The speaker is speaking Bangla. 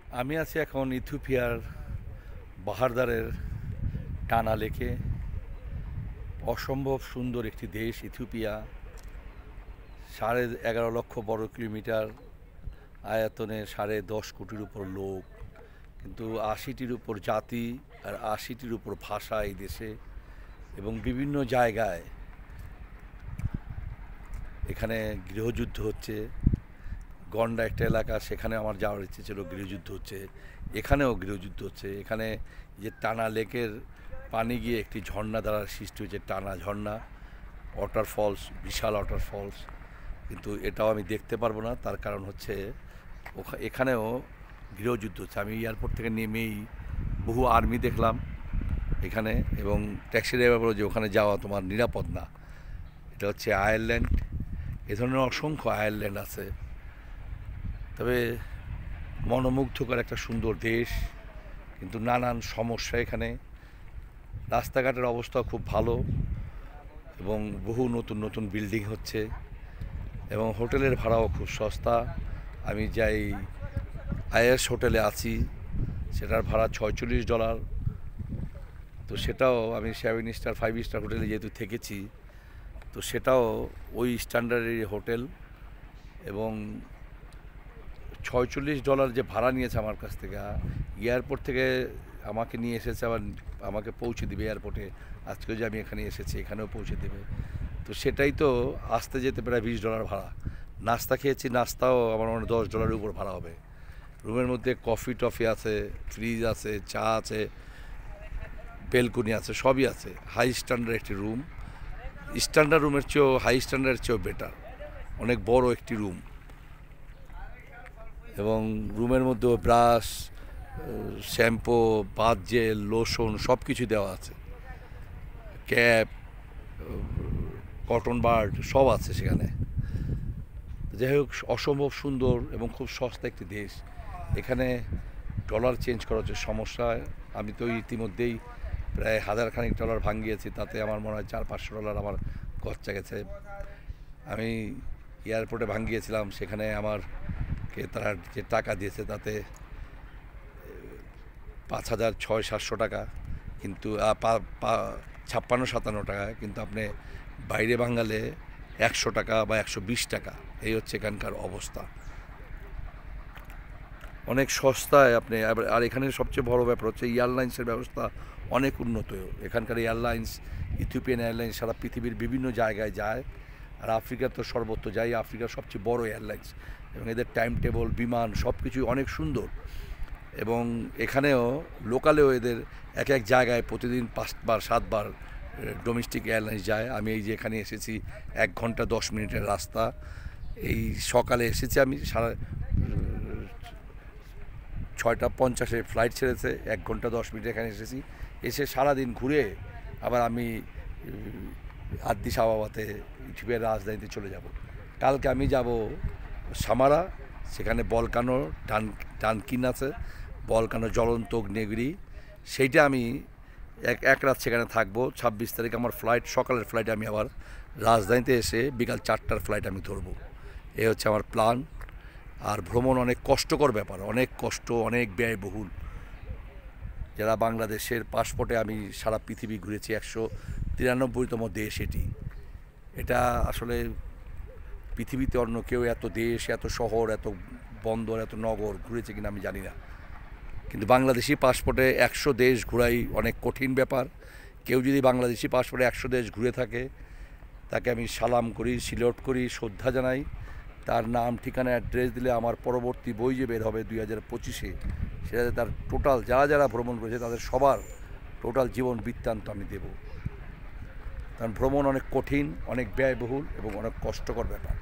আমি আছি এখন ইথিওপিয়ার বাহারদারের টানা লেকে। অসম্ভব সুন্দর একটি দেশ ইথিওপিয়া। 11.5 লক্ষ বর্গ কিলোমিটার আয়তনে, 10.5 কোটির উপর লোক, কিন্তু 80টির উপর জাতি আর 80টির উপর ভাষা এই দেশে। এবং বিভিন্ন জায়গায় এখানে গৃহযুদ্ধ হচ্ছে। গন্ডা একটা এলাকা, সেখানে আমার যাওয়ার ইচ্ছে ছিল, গৃহযুদ্ধ হচ্ছে। এখানেও গৃহযুদ্ধ হচ্ছে। এখানে যে টানা লেকের পানি গিয়ে একটি ঝর্ণা দ্বারা সৃষ্টি হয়েছে, টানা ঝর্ণা, ওয়াটার ফলস, বিশাল ওয়াটার ফলস। কিন্তু এটাও আমি দেখতে পারবো না, তার কারণ হচ্ছে এখানেও গৃহযুদ্ধ হচ্ছে। আমি এয়ারপোর্ট থেকে নেমেই বহু আর্মি দেখলাম এখানে, এবং ট্যাক্সি ড্রাইভার বলল যে ওখানে যাওয়া তোমার নিরাপদ না। এটা হচ্ছে আয়ারল্যান্ড। এ ধরনের অসংখ্য আয়ারল্যান্ড আছে। তবে মনোমুগ্ধকর একটা সুন্দর দেশ, কিন্তু নানান সমস্যা এখানে। রাস্তাঘাটের অবস্থা খুব ভালো, এবং বহু নতুন নতুন বিল্ডিং হচ্ছে, এবং হোটেলের ভাড়াও খুব সস্তা। আমি যাই আইএস হোটেলে আছি, সেটার ভাড়া $46। তো সেটাও আমি 7 স্টার 5 স্টার হোটেলে যেহেতু থেকেছি, তো সেটাও ওই স্ট্যান্ডার্ডের হোটেল। এবং $46 যে ভাড়া নিয়েছে আমার কাছ থেকে, এয়ারপোর্ট থেকে আমাকে নিয়ে এসেছে, আবার আমাকে পৌঁছে দিবে এয়ারপোর্টে। আজকে যে আমি এখানে এসেছি, এখানেও পৌঁছে দেবে। তো সেটাই তো আসতে যেতে প্রায় $20 ভাড়া। নাস্তা খেয়েছি, নাস্তাও আমার মনে হয় $10 উপর ভাড়া হবে। রুমের মধ্যে কফি টফি আছে, ফ্রিজ আছে, চা আছে, বেলকনি আছে, সবই আছে। হাই স্ট্যান্ডার্ড একটি রুম, স্ট্যান্ডার্ড রুমের চেয়েও হাই স্ট্যান্ডার্ডের চেয়েও বেটার। অনেক বড় একটি রুম, এবং রুমের মধ্যেও brush, shampoo, bath gel, lotion সব কিছু দেওয়া আছে। ক্যাপ, কটন বার্ড সব আছে সেখানে। যাই হোক, অসম্ভব সুন্দর এবং খুব সস্তা একটি দেশ। এখানে ডলার চেঞ্জ করা হচ্ছে সমস্যা। আমি তো ইতিমধ্যেই প্রায় 1000 খানিক ডলার ভাঙিয়েছি, তাতে আমার মনে হয় $400-500 আমার খরচা গেছে। আমি এয়ারপোর্টে ভাঙিয়েছিলাম, সেখানে আমারকে তারা যে টাকা দিয়েছে তাতে 5,600-700 টাকা, কিন্তু 56-57 টাকা। কিন্তু আপনি বাইরে ভাঙালে 100 টাকা বা 120 টাকা। এই হচ্ছে এখানকার অবস্থা। অনেক সস্তায় আপনি। আর এখানে সবচেয়ে বড় ব্যাপার হচ্ছে এয়ারলাইন্সের ব্যবস্থা অনেক উন্নত। এখানকার এয়ারলাইন্স, ইথিওপিয়ান এয়ারলাইন্স সারা পৃথিবীর বিভিন্ন জায়গায় যায়, আর আফ্রিকার তো সর্বত্র যায়। আফ্রিকার সবচেয়ে বড় এয়ারলাইন্স, এবং এদের টাইম টেবল, বিমান সব কিছুই অনেক সুন্দর। এবং এখানেও লোকালেও এদের এক এক জায়গায় প্রতিদিন 5বার 7বার ডোমেস্টিক এয়ারলাইন্স যায়। আমি এই যে এখানে এসেছি, 1 ঘন্টা 10 মিনিটের রাস্তা। এই সকালে এসেছি আমি, 6:50-এ ফ্লাইট ছেড়েছে, 1 ঘন্টা 10 মিনিট এখানে এসেছি। এসে সারাদিন ঘুরে আবার আমি আদ্দিস আবাবাতে, ইথিওপিয়ার রাজধানীতে চলে যাব। কালকে আমি যাব সামারা, সেখানে বলকানো টানকিন আছে, বলকানো জ্বলন্ত অগ্নেয়গিরি। সেইটা আমি এক রাত সেখানে থাকবো। 26 তারিখ আমার ফ্লাইট, সকালের ফ্লাইটে আমি আবার রাজধানীতে এসে বিকাল 4টার ফ্লাইট আমি ধরবো। এই হচ্ছে আমার প্ল্যান। আর ভ্রমণ অনেক কষ্টকর ব্যাপার, অনেক কষ্ট, অনেক ব্যয়বহুল। যারা বাংলাদেশের পাসপোর্টে আমি সারা পৃথিবী ঘুরেছি, 193তম দেশ এটি। এটা আসলে পৃথিবীতে অন্য কেউ এত দেশ, এত শহর, এত বন্দর, এত নগর ঘুরেছে কিনা আমি জানি না। কিন্তু বাংলাদেশি পাসপোর্টে 100 দেশ ঘোরাই অনেক কঠিন ব্যাপার। কেউ যদি বাংলাদেশি পাসপোর্টে 100 দেশ ঘুরে থাকে, তাকে আমি সালাম করি, সিলট করি, শ্রদ্ধা জানাই। তার নাম, ঠিকানা, অ্যাড্রেস দিলে আমার পরবর্তী বই যে বের হবে 2025-এ, সেটাতে তার টোটাল যারা যারা ভ্রমণ করেছে তাদের সবার টোটাল জীবন বৃত্তান্ত আমি দেব। কারণ ভ্রমণ অনেক কঠিন, অনেক ব্যয়বহুল এবং অনেক কষ্টকর ব্যাপার।